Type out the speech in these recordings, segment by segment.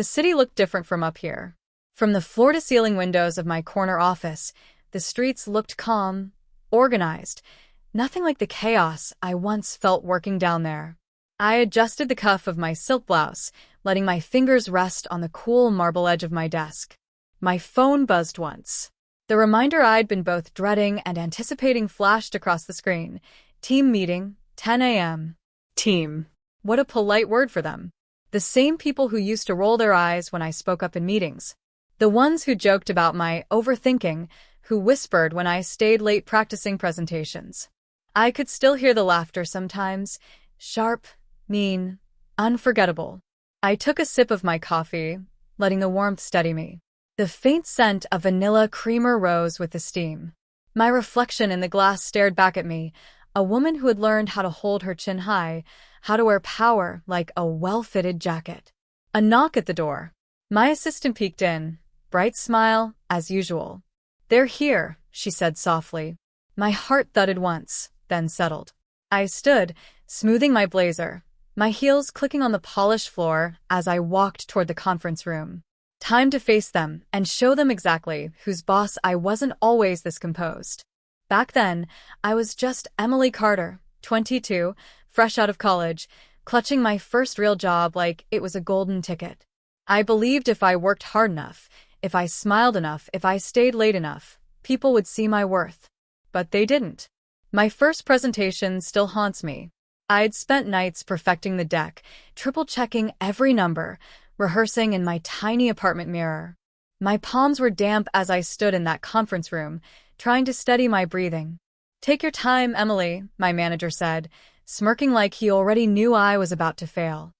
The city looked different from up here. From the floor-to-ceiling windows of my corner office, the streets looked calm, organized, nothing like the chaos I once felt working down there. I adjusted the cuff of my silk blouse, letting my fingers rest on the cool marble edge of my desk. My phone buzzed once. The reminder I'd been both dreading and anticipating flashed across the screen. Team meeting, 10 a.m. Team. What a polite word for them. The same people who used to roll their eyes when I spoke up in meetings. The ones who joked about my overthinking, who whispered when I stayed late practicing presentations. I could still hear the laughter sometimes. Sharp, mean, unforgettable. I took a sip of my coffee, letting the warmth steady me. The faint scent of vanilla creamer rose with the steam. My reflection in the glass stared back at me, a woman who had learned how to hold her chin high, how to wear power like a well-fitted jacket. A knock at the door. My assistant peeked in, bright smile, as usual. "They're here," she said softly. My heart thudded once, then settled. I stood, smoothing my blazer, my heels clicking on the polished floor as I walked toward the conference room. Time to face them and show them exactly whose boss I wasn't always this composed. Back then, I was just Emily Carter, 22, fresh out of college, clutching my first real job like it was a golden ticket. I believed if I worked hard enough, if I smiled enough, if I stayed late enough, people would see my worth. But they didn't. My first presentation still haunts me. I'd spent nights perfecting the deck, triple-checking every number, rehearsing in my tiny apartment mirror. My palms were damp as I stood in that conference room, trying to steady my breathing. "Take your time, Emily," my manager said, smirking like he already knew I was about to fail.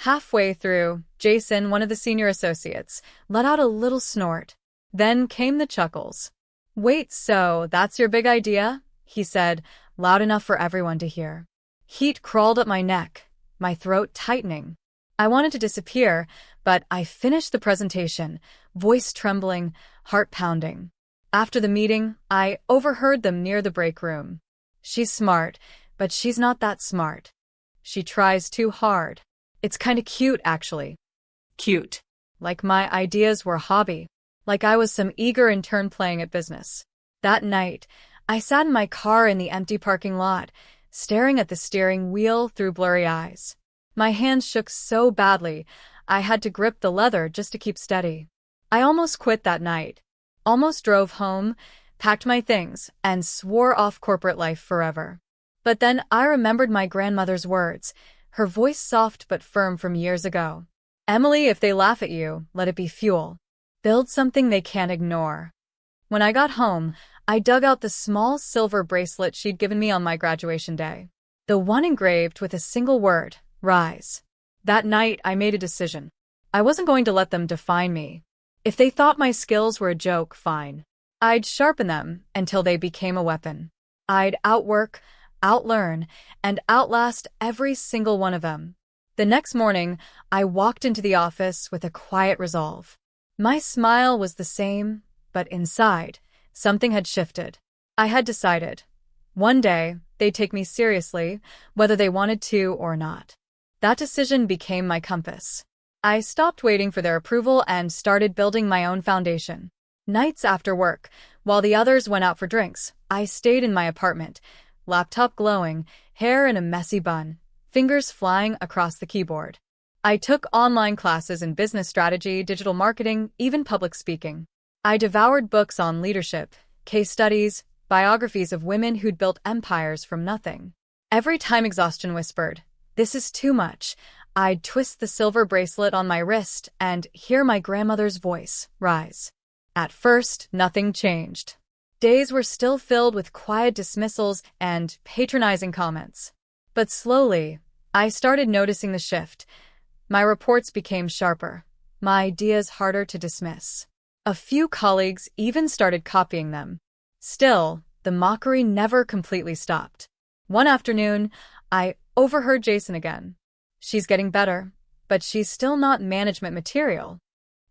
Halfway through, Jason, one of the senior associates, let out a little snort. Then came the chuckles. "Wait, so that's your big idea?" he said, loud enough for everyone to hear. Heat crawled up my neck, my throat tightening. I wanted to disappear, but I finished the presentation, voice trembling, heart pounding. After the meeting, I overheard them near the break room. "She's smart, but she's not that smart. She tries too hard. It's kinda cute, actually." Cute. Like my ideas were a hobby. Like I was some eager intern playing at business. That night, I sat in my car in the empty parking lot, staring at the steering wheel through blurry eyes. My hands shook so badly, I had to grip the leather just to keep steady. I almost quit that night. Almost drove home, packed my things, and swore off corporate life forever. But then I remembered my grandmother's words, her voice soft but firm from years ago. "Emily, if they laugh at you, let it be fuel. Build something they can't ignore." When I got home, I dug out the small silver bracelet she'd given me on my graduation day. The one engraved with a single word, rise. That night, I made a decision. I wasn't going to let them define me. If they thought my skills were a joke, fine. I'd sharpen them until they became a weapon. I'd outwork, outlearn, and outlast every single one of them. The next morning, I walked into the office with a quiet resolve. My smile was the same, but inside, something had shifted. I had decided. One day, they'd take me seriously, whether they wanted to or not. That decision became my compass. I stopped waiting for their approval and started building my own foundation. Nights after work, while the others went out for drinks, I stayed in my apartment, laptop glowing, hair in a messy bun, fingers flying across the keyboard. I took online classes in business strategy, digital marketing, even public speaking. I devoured books on leadership, case studies, biographies of women who'd built empires from nothing. Every time exhaustion whispered, "This is too much," I'd twist the silver bracelet on my wrist and hear my grandmother's voice, rise. At first, nothing changed. Days were still filled with quiet dismissals and patronizing comments. But slowly, I started noticing the shift. My reports became sharper, my ideas harder to dismiss. A few colleagues even started copying them. Still, the mockery never completely stopped. One afternoon, I overheard Jason again. "She's getting better, but she's still not management material."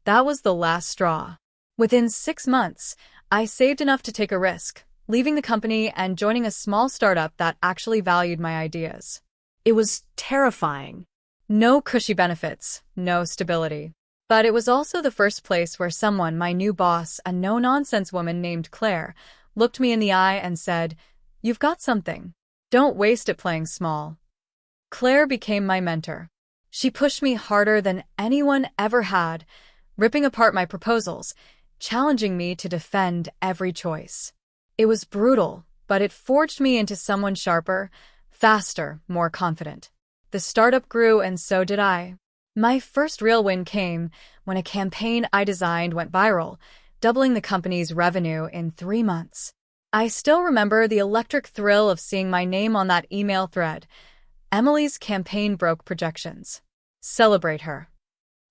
That was the last straw. Within 6 months, I saved enough to take a risk, leaving the company and joining a small startup that actually valued my ideas. It was terrifying. No cushy benefits, no stability. But it was also the first place where someone, my new boss, a no-nonsense woman named Claire, looked me in the eye and said, "You've got something. Don't waste it playing small." Claire became my mentor. She pushed me harder than anyone ever had, ripping apart my proposals, challenging me to defend every choice. It was brutal, but it forged me into someone sharper, faster, more confident. The startup grew, and so did I. My first real win came when a campaign I designed went viral, doubling the company's revenue in 3 months. I still remember the electric thrill of seeing my name on that email thread. Emily's campaign broke projections. Celebrate her.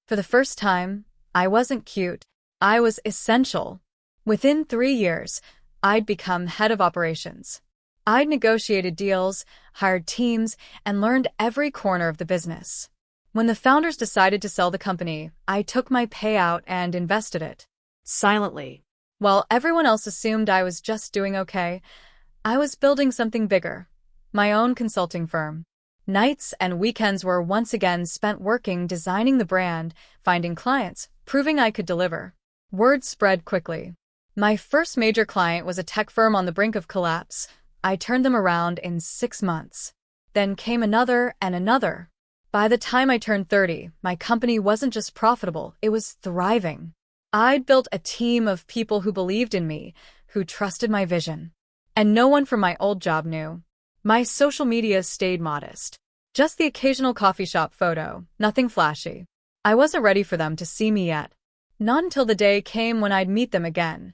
For the first time, I wasn't cute. I was essential. Within 3 years, I'd become head of operations. I'd negotiated deals, hired teams, and learned every corner of the business. When the founders decided to sell the company, I took my payout and invested it. Silently. While everyone else assumed I was just doing okay, I was building something bigger. My own consulting firm. Nights and weekends were once again spent working, designing the brand, finding clients, proving I could deliver. Word spread quickly. My first major client was a tech firm on the brink of collapse. I turned them around in 6 months. Then came another and another. By the time I turned 30, my company wasn't just profitable, it was thriving. I'd built a team of people who believed in me, who trusted my vision. And no one from my old job knew. My social media stayed modest. Just the occasional coffee shop photo, nothing flashy. I wasn't ready for them to see me yet. Not until the day came when I'd meet them again.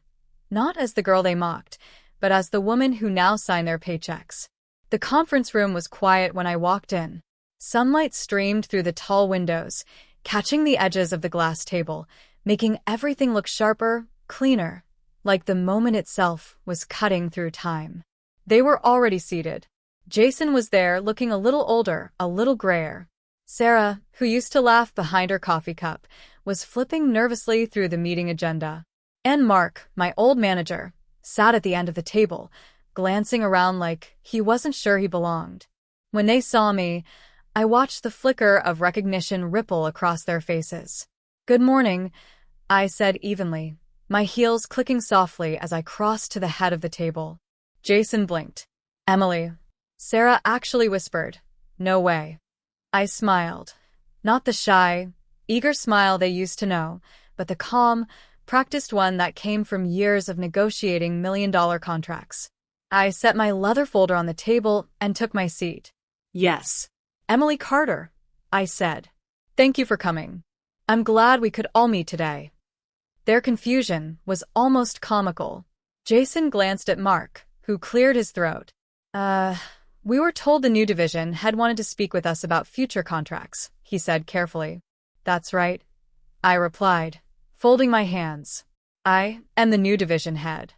Not as the girl they mocked, but as the woman who now signed their paychecks. The conference room was quiet when I walked in. Sunlight streamed through the tall windows, catching the edges of the glass table, making everything look sharper, cleaner, like the moment itself was cutting through time. They were already seated. Jason was there, looking a little older, a little grayer. Sarah, who used to laugh behind her coffee cup, was flipping nervously through the meeting agenda. And Mark, my old manager, sat at the end of the table, glancing around like he wasn't sure he belonged. When they saw me, I watched the flicker of recognition ripple across their faces. "Good morning," I said evenly, my heels clicking softly as I crossed to the head of the table. Jason blinked. "Emily." Sarah actually whispered, "No way." I smiled. Not the shy, eager smile they used to know, but the calm, practiced one that came from years of negotiating million-dollar contracts. I set my leather folder on the table and took my seat. "Yes. Emily Carter," I said. "Thank you for coming. I'm glad we could all meet today." Their confusion was almost comical. Jason glanced at Mark, who cleared his throat. We were told the new division had wanted to speak with us about future contracts," he said carefully. "That's right," I replied, folding my hands. "I am the new division head."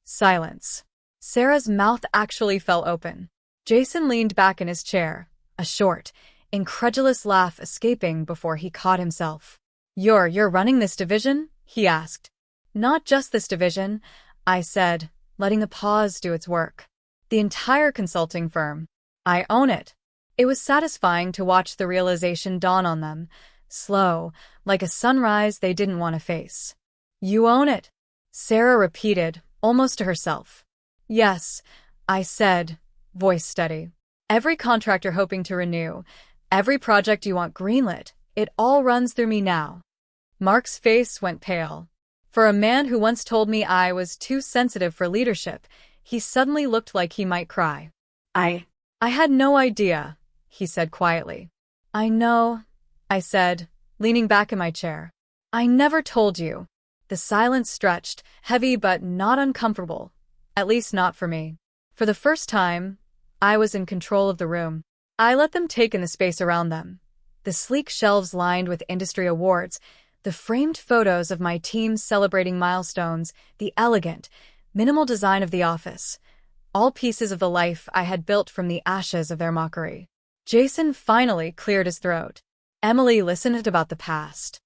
Silence. Sarah's mouth actually fell open. Jason leaned back in his chair, a short, incredulous laugh escaping before he caught himself. You're running this division?" he asked. "Not just this division," I said, letting the pause do its work. "The entire consulting firm. I own it." It was satisfying to watch the realization dawn on them, slow, like a sunrise they didn't want to face. "You own it," Sarah repeated, almost to herself. "Yes," I said, voice steady. "Every contract you're hoping to renew, every project you want greenlit, it all runs through me now." Mark's face went pale. For a man who once told me I was too sensitive for leadership, he suddenly looked like he might cry. I had no idea," he said quietly. "I know," I said, leaning back in my chair. "I never told you." The silence stretched, heavy but not uncomfortable, at least not for me. For the first time, I was in control of the room. I let them take in the space around them. The sleek shelves lined with industry awards, the framed photos of my team celebrating milestones, the elegant, minimal design of the office, all pieces of the life I had built from the ashes of their mockery. Jason finally cleared his throat. "Emily, listen about the past."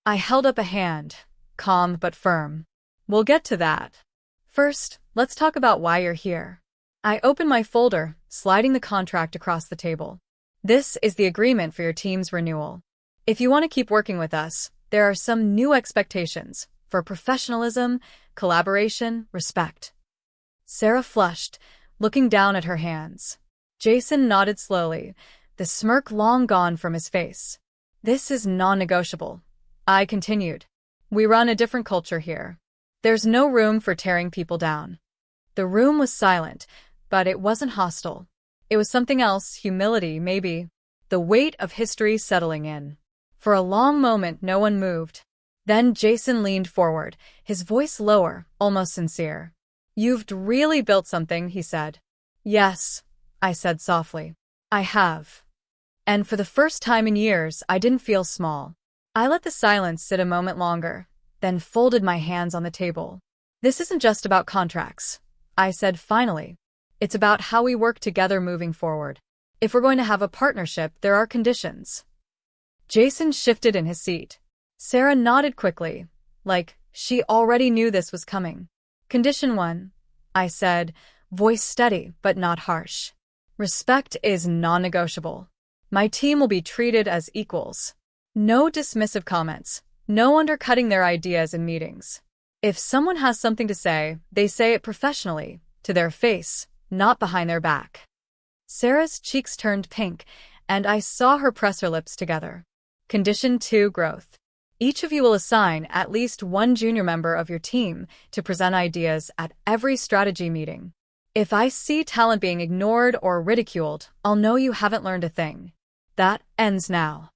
I held up a hand, calm but firm. "We'll get to that. First, let's talk about why you're here." I opened my folder, sliding the contract across the table. "This is the agreement for your team's renewal. If you want to keep working with us, There are some new expectations for professionalism, collaboration, respect. Sarah flushed, looking down at her hands. Jason nodded slowly, the smirk long gone from his face. This is non-negotiable, I continued. We run a different culture here. There's no room for tearing people down. The room was silent, but it wasn't hostile. It was something else, humility, maybe. The weight of history settling in. For a long moment, no one moved. Then Jason leaned forward, his voice lower, almost sincere. You've really built something, he said. Yes, I said softly. I have. And for the first time in years, I didn't feel small. I let the silence sit a moment longer, then folded my hands on the table. This isn't just about contracts, I said finally. It's about how we work together moving forward. If we're going to have a partnership, there are conditions. Jason shifted in his seat. Sarah nodded quickly, like she already knew this was coming. Condition 1, I said, voice steady but not harsh. Respect is non-negotiable. My team will be treated as equals. No dismissive comments, no undercutting their ideas in meetings. If someone has something to say, they say it professionally, to their face, not behind their back. Sarah's cheeks turned pink, and I saw her press her lips together. Condition 2, growth. Each of you will assign at least one junior member of your team to present ideas at every strategy meeting. If I see talent being ignored or ridiculed, I'll know you haven't learned a thing. That ends now.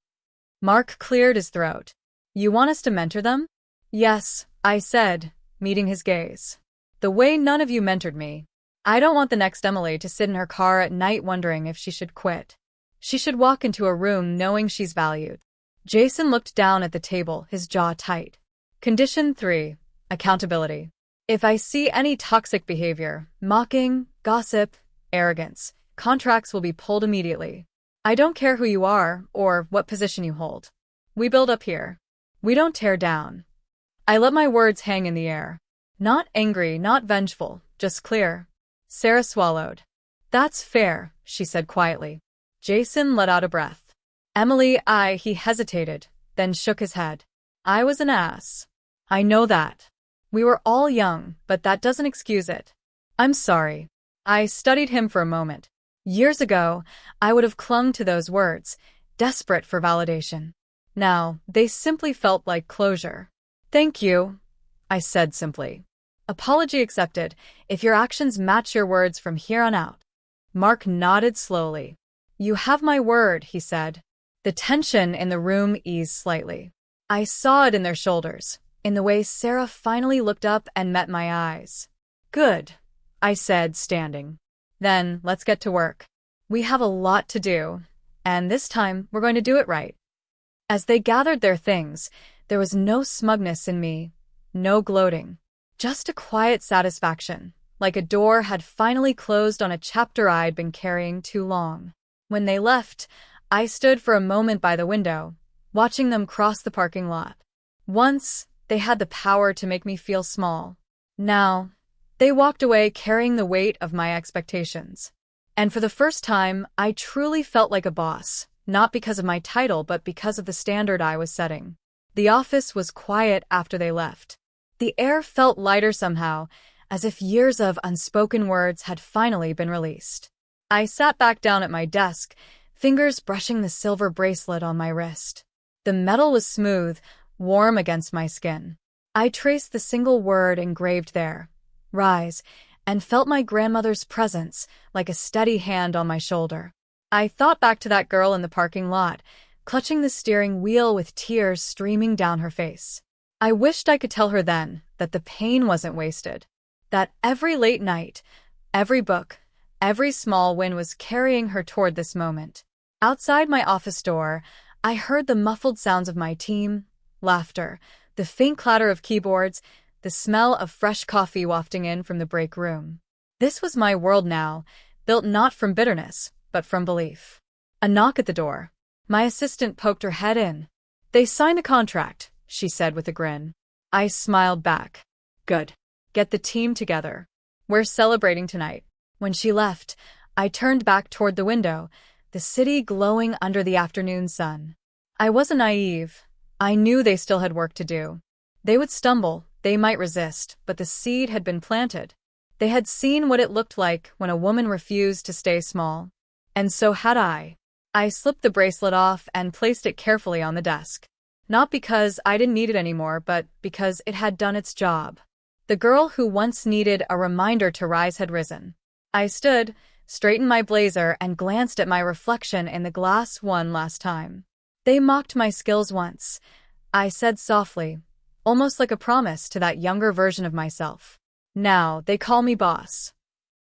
Mark cleared his throat. You want us to mentor them? Yes, I said, meeting his gaze. The way none of you mentored me. I don't want the next Emily to sit in her car at night wondering if she should quit. She should walk into a room knowing she's valued. Jason looked down at the table, his jaw tight. Condition 3, accountability. If I see any toxic behavior, mocking, gossip, arrogance, contracts will be pulled immediately. I don't care who you are or what position you hold. We build up here. We don't tear down. I let my words hang in the air. Not angry, not vengeful, just clear. Sarah swallowed. That's fair, she said quietly. Jason let out a breath. Emily, he hesitated, then shook his head. I was an ass. I know that. We were all young, but that doesn't excuse it. I'm sorry. I studied him for a moment. Years ago, I would have clung to those words, desperate for validation. Now, they simply felt like closure. Thank you, I said simply. Apology accepted, if your actions match your words from here on out. Mark nodded slowly. You have my word, he said. The tension in the room eased slightly. I saw it in their shoulders, in the way Sarah finally looked up and met my eyes. Good, I said, standing. Then, let's get to work. We have a lot to do, and this time we're going to do it right. As they gathered their things, there was no smugness in me, no gloating. Just a quiet satisfaction, like a door had finally closed on a chapter I'd been carrying too long. When they left, I stood for a moment by the window, watching them cross the parking lot. Once, they had the power to make me feel small. Now, they walked away carrying the weight of my expectations. And for the first time, I truly felt like a boss, not because of my title but because of the standard I was setting. The office was quiet after they left. The air felt lighter somehow, as if years of unspoken words had finally been released. I sat back down at my desk, fingers brushing the silver bracelet on my wrist. The metal was smooth, warm against my skin. I traced the single word engraved there, rise, and felt my grandmother's presence like a steady hand on my shoulder. I thought back to that girl in the parking lot, clutching the steering wheel with tears streaming down her face. I wished I could tell her then that the pain wasn't wasted, that every late night, every book, every small win was carrying her toward this moment. Outside my office door, I heard the muffled sounds of my team, laughter, the faint clatter of keyboards, the smell of fresh coffee wafting in from the break room. This was my world now, built not from bitterness, but from belief. A knock at the door. My assistant poked her head in. They signed a contract, she said with a grin. I smiled back. Good. Get the team together. We're celebrating tonight. When she left, I turned back toward the window, the city glowing under the afternoon sun. I wasn't naive. I knew they still had work to do. They would stumble, they might resist, but the seed had been planted. They had seen what it looked like when a woman refused to stay small. And so had I. I slipped the bracelet off and placed it carefully on the desk. Not because I didn't need it anymore, but because it had done its job. The girl who once needed a reminder to rise had risen. I stood, straightened my blazer, and glanced at my reflection in the glass one last time. They mocked my skills once, I said softly, almost like a promise to that younger version of myself. Now they call me boss.